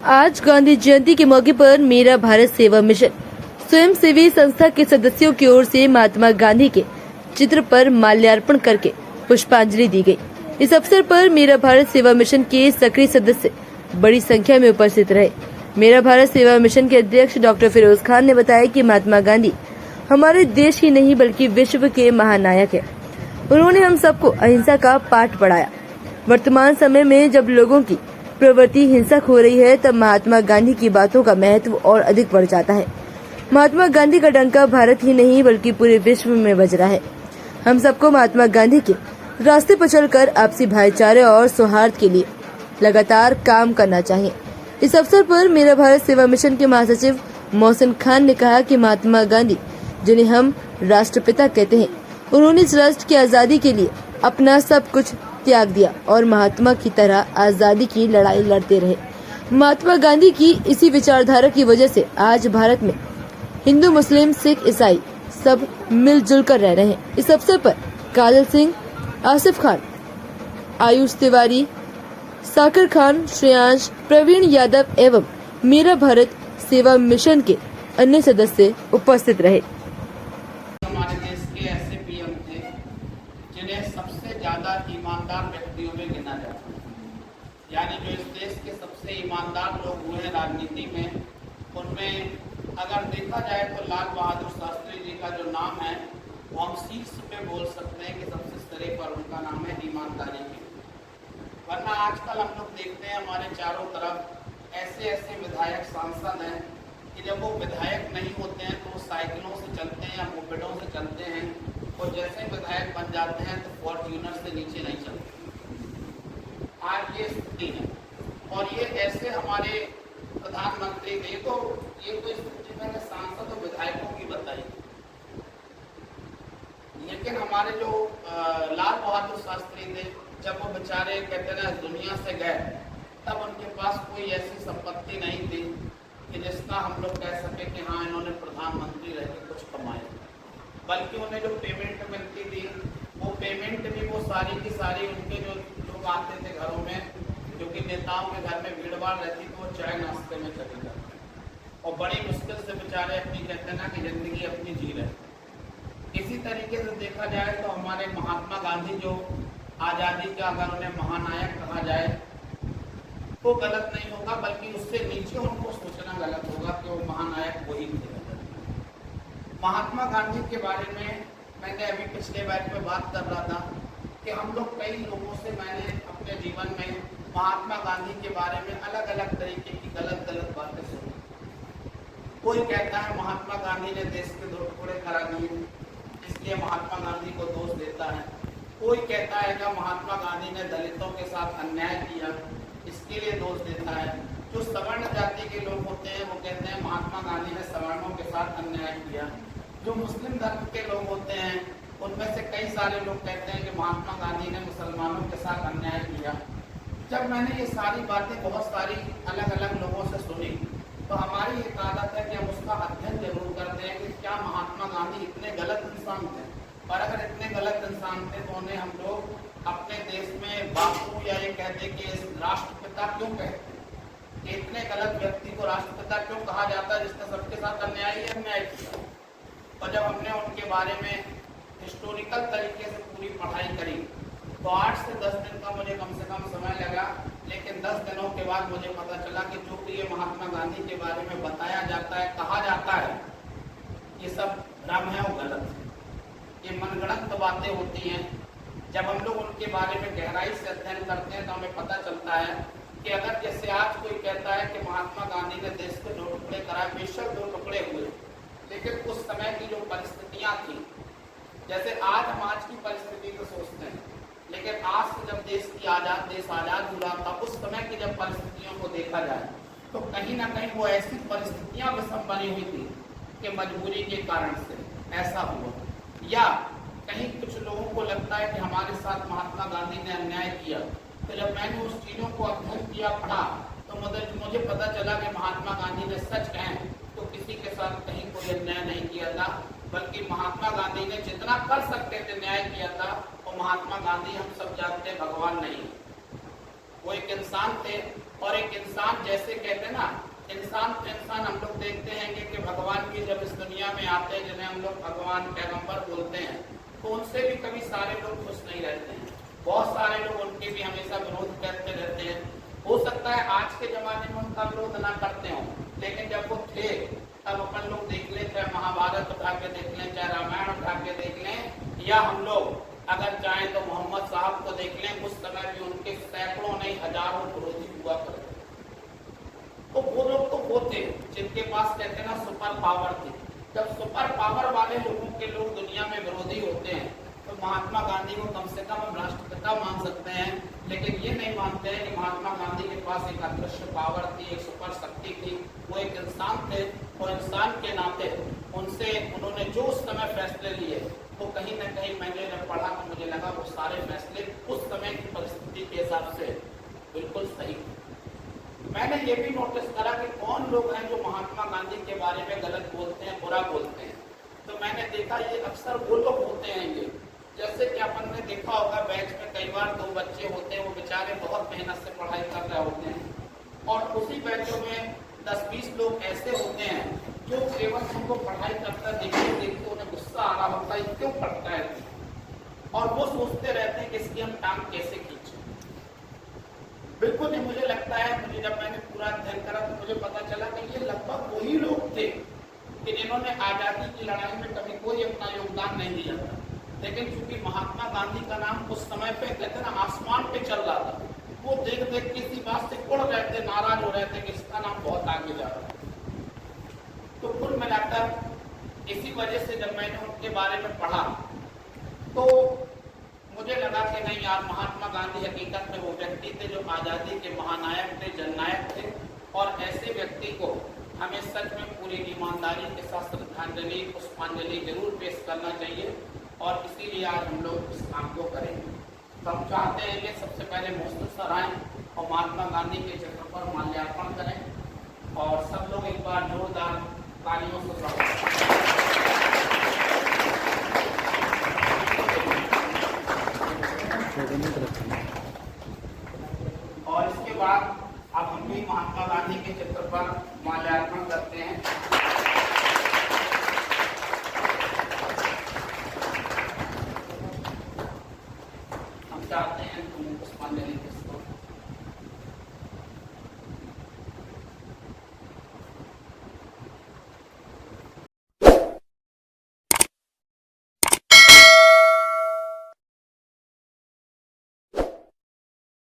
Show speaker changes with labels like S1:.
S1: आज गांधी जयंती के मौके पर मेरा भारत सेवा मिशन स्वयं सेवी संस्था के सदस्यों की ओर से महात्मा गांधी के चित्र पर माल्यार्पण करके पुष्पांजलि दी गई। इस अवसर पर मेरा भारत सेवा मिशन के सक्रिय सदस्य बड़ी संख्या में उपस्थित रहे। मेरा भारत सेवा मिशन के अध्यक्ष डॉक्टर फिरोज खान ने बताया कि महात्मा गांधी हमारे देश ही नहीं बल्कि विश्व के महानायक है। उन्होंने हम सबको अहिंसा का पाठ पढ़ाया। वर्तमान समय में जब लोगों की प्रवृत्ति हिंसक हो रही है तब महात्मा गांधी की बातों का महत्व और अधिक बढ़ जाता है। महात्मा गांधी का डंका भारत ही नहीं बल्कि पूरे विश्व में बज रहा है। हम सबको महात्मा गांधी के रास्ते पर चलकर आपसी भाईचारे और सौहार्द के लिए लगातार काम करना चाहिए। इस अवसर पर मेरा भारत सेवा मिशन के महासचिव मोहसिन खान ने कहा कि महात्मा गांधी जिन्हें हम राष्ट्रपिता कहते हैं, उन्होंने इस राष्ट्र की आजादी के लिए अपना सब कुछ त्याग दिया और महात्मा की तरह आजादी की लड़ाई लड़ते रहे। महात्मा गांधी की इसी विचारधारा की वजह से आज भारत में हिंदू, मुस्लिम, सिख, ईसाई सब मिलजुल कर रह रहे हैं। इस अवसर पर काजल सिंह, आसिफ खान, आयुष तिवारी, साकर खान, श्रेयांश, प्रवीण यादव एवं मेरा भारत सेवा मिशन के अन्य सदस्य उपस्थित रहे।
S2: हमारे देश के ऐसे पीएम थे जिन्हें सबसे ज्यादा ईमानदार व्यक्तियों में गिना जाता है, यानी जो इस देश के सबसे ईमानदार लोग हुए हैं राजनीति में, उनमें अगर देखा जाए तो लाल बहादुर शास्त्री जी का जो नाम है वो हम शीर्ष पे बोल सकते हैं कि सबसे सिरे पर उनका नाम है ईमानदारी की। वरना आजकल हम लोग देखते हैं हमारे चारों तरफ ऐसे ऐसे विधायक, सांसद हैं कि जब वो विधायक नहीं होते हैं तो वो साइकिलों से चलते हैं या मोपेडों से चलते हैं, और जैसे विधायक बन जाते हैं तो फॉर्च्यूनर से नीचे नहीं चलते। आज ये स्थिति है और ये ऐसे हमारे प्रधानमंत्री थे, ये तो स्थिति मैंने सांसद और विधायकों की बताई। लेकिन हमारे जो लाल बहादुर शास्त्री थे, जब वो बेचारे कहते ना दुनिया से गए, तब उनके पास कोई ऐसी संपत्ति नहीं थी कि जिसका हम लोग कह सके कि हाँ इन्होंने प्रधानमंत्री रह के कुछ कमाया, बल्कि उन्हें जो पेमेंट मिलती थी वो पेमेंट भी वो सारी की सारी उनके जो लोग आते थे घरों में, जो कि नेताओं के घर में भीड़ भाड़ रहती तो वो चाय नाश्ते में चले जाते और बड़ी मुश्किल से बेचारे अपनी कहते ना कि जिंदगी अपनी जी रहे। इसी तरीके से देखा जाए तो हमारे महात्मा गांधी जो आज़ादी का अगर उन्हें महानायक कहा जाए तो गलत नहीं होगा, बल्कि उससे नीचे उनको सोचना गलत होगा कि वो महानायक वही थे। महात्मा गांधी के बारे में मैंने अभी पिछले बैच में बात कर रहा था कि हम लोग कई लोगों से मैंने अपने जीवन में महात्मा गांधी के बारे में अलग अलग तरीके की गलत बातें सुनी। कोई कहता है महात्मा गांधी ने देश के 2 टुकड़े करा दिए इसलिए महात्मा गांधी को दोष देता है। कोई कहता है कि महात्मा गांधी ने दलितों के साथ अन्याय किया इसके लिए दोष देता है। जो सवर्ण जाति के लोग होते हैं वो कहते हैं महात्मा गांधी ने सवर्णों के साथ अन्याय किया। जो मुस्लिम धर्म के लोग होते हैं उनमें से कई सारे लोग कहते हैं कि महात्मा गांधी ने मुसलमानों के साथ अन्याय किया। जब मैंने ये सारी बातें बहुत सारी अलग अलग लोगों से सुनी तो हमारी एक आदत है कि हम उसका अध्ययन जरूर करते हैं कि क्या महात्मा गांधी इतने गलत इंसान थे, और अगर इतने गलत इंसान थे तो उन्हें हम लोग अपने देश में बापू या ये कहते कि राष्ट्रपिता क्यों कहते हैं कि इतने गलत व्यक्ति को राष्ट्रपिता क्यों कहा जाता है जिसने सबके साथ अन्याय ही अन्याय किया। और जब हमने उनके बारे में हिस्टोरिकल तरीके से पूरी पढ़ाई करी तो 8 से 10 दिन का मुझे कम से कम समय लगा, लेकिन 10 दिनों के बाद मुझे पता चला कि जो भी ये महात्मा गांधी के बारे में बताया जाता है, कहा जाता है, ये सब भ्रम है और गलत है। ये मनगढ़ंत बातें होती हैं। जब हम लोग उनके बारे में गहराई से अध्ययन करते हैं तो हमें पता चलता है कि अगर जैसे आज कोई कहता है कि महात्मा गांधी ने देश के 2 टुकड़े कराए, बेशक 2 टुकड़े हुए, लेकिन उस समय की जो परिस्थितियां थी, जैसे आज हम आज की परिस्थिति को सोचते हैं, लेकिन आज से जब देश आजाद हुआ था उस समय की जब परिस्थितियों को देखा जाए तो कहीं ना कहीं वो ऐसी परिस्थितियां विषम बनी हुई थी कि मजबूरी के कारण से ऐसा हुआ, या कहीं कुछ लोगों को लगता है कि हमारे साथ महात्मा गांधी ने अन्याय किया। तो जब मैंने उस चीज़ों को अध्ययन किया, पढ़ा, तो मुझे पता चला कि महात्मा गांधी ने सच कहें तो किसी के साथ कहीं कोई अन्याय नहीं किया था, बल्कि महात्मा गांधी ने जितना कर सकते थे न्याय किया था। और महात्मा गांधी हम सब जानते हैं भगवान नहीं, वो एक इंसान थे, और एक इंसान जैसे कहते हैं ना, इंसान तो इंसान हम लोग देखते हैं कि भगवान की जब इस दुनिया में आते हैं, जिन्हें हम लोग भगवान पैगंबर बोलते हैं, तो उनसे भी कभी सारे लोग खुश नहीं रहते हैं। बहुत सारे लोग उनके भी हमेशा विरोध करते रहते हैं। हो सकता है आज के जमाने में उनका विरोध ना करते हो, लेकिन जब वो थे तब अपन लोग देख लें, चाहे महाभारत उठा के देख लें, चाहे रामायण उठा के देख लें, या हम लोग अगर चाहें तो मोहम्मद साहब को देख लें, उस समय भी उनके सैकड़ों नहीं हजारों विरोधी हुआ करते। तो वो लोग तो वो थे जिनके पास कहते हैं ना सुपर पावर थी। जब सुपर पावर वाले लोगों के लोग दुनिया में विरोधी होते हैं, तो महात्मा गांधी को कम से कम हम राष्ट्रपिता मान सकते हैं, लेकिन ये नहीं मानते हैं कि महात्मा गांधी के पास एक अदृश्य पावर थी, एक सुपर शक्ति थी। वो एक इंसान थे, और इंसान के नाते उनसे उन्होंने जो उस समय फैसले लिए, तो कहीं ना कहीं मैंने जब पढ़ा तो मुझे लगा वो सारे फैसले उस समय की परिस्थिति के हिसाब से बिल्कुल सही थे। मैंने ये भी नोटिस करा कि कौन लोग हैं जो महात्मा गांधी के बारे में गलत बोलते हैं, बुरा बोलते हैं। तो मैंने देखा ये अक्सर वो लोग होते हैं, ये जैसे कि अपन ने देखा होगा बैच में कई बार 2 बच्चे होते हैं, वो बेचारे बहुत मेहनत से पढ़ाई कर रहे होते हैं, और उसी बैचों में 10-20 लोग ऐसे होते हैं जो केवल उनको पढ़ाई करता देखते उन्हें गुस्सा आ रहा होता है, क्यों पढ़ता है, और वो सोचते रहते हैं कि इसकी हम टांग कैसे खींचे। बिल्कुल नहीं, मुझे लगता है, मुझे जब मैंने पूरा अध्ययन करा तो मुझे पता चला कि ये लगभग वही लोग थे कि जिन्होंने आजादी की लड़ाई में कभी कोई अपना योगदान नहीं दिया था, लेकिन चूंकि महात्मा गांधी का नाम उस समय पे कहते ना आसमान पे चल रहा था, वो देख देख के इसी बात से उड़ रहे थे, नाराज हो रहे थे कि इसका नाम बहुत आगे जा रहा है। तो कुल मिलाकर इसी वजह से जब मैंने उनके बारे में पढ़ा तो मुझे लगा कि नहीं यार, महात्मा गांधी हकीकत में वो व्यक्ति थे जो आजादी के महानायक थे, जननायक थे, और ऐसे व्यक्ति को हमें सच में पूरी ईमानदारी के साथ श्रद्धांजलि, पुष्पांजलि जरूर पेश करना चाहिए, और इसीलिए आज हम लोग इस काम को करेंगे। तो हम चाहते हैं कि सबसे पहले मोहसिन सर आएं और महात्मा गांधी के चित्र पर माल्यार्पण करें, और सब लोग एक बार जोरदार तालियों से स्वागत करें। और इसके बाद अब हम भी महात्मा गांधी के चित्र पर माल्यार्पण करते हैं। हम चाहते हैं तुम पुष्पांजलि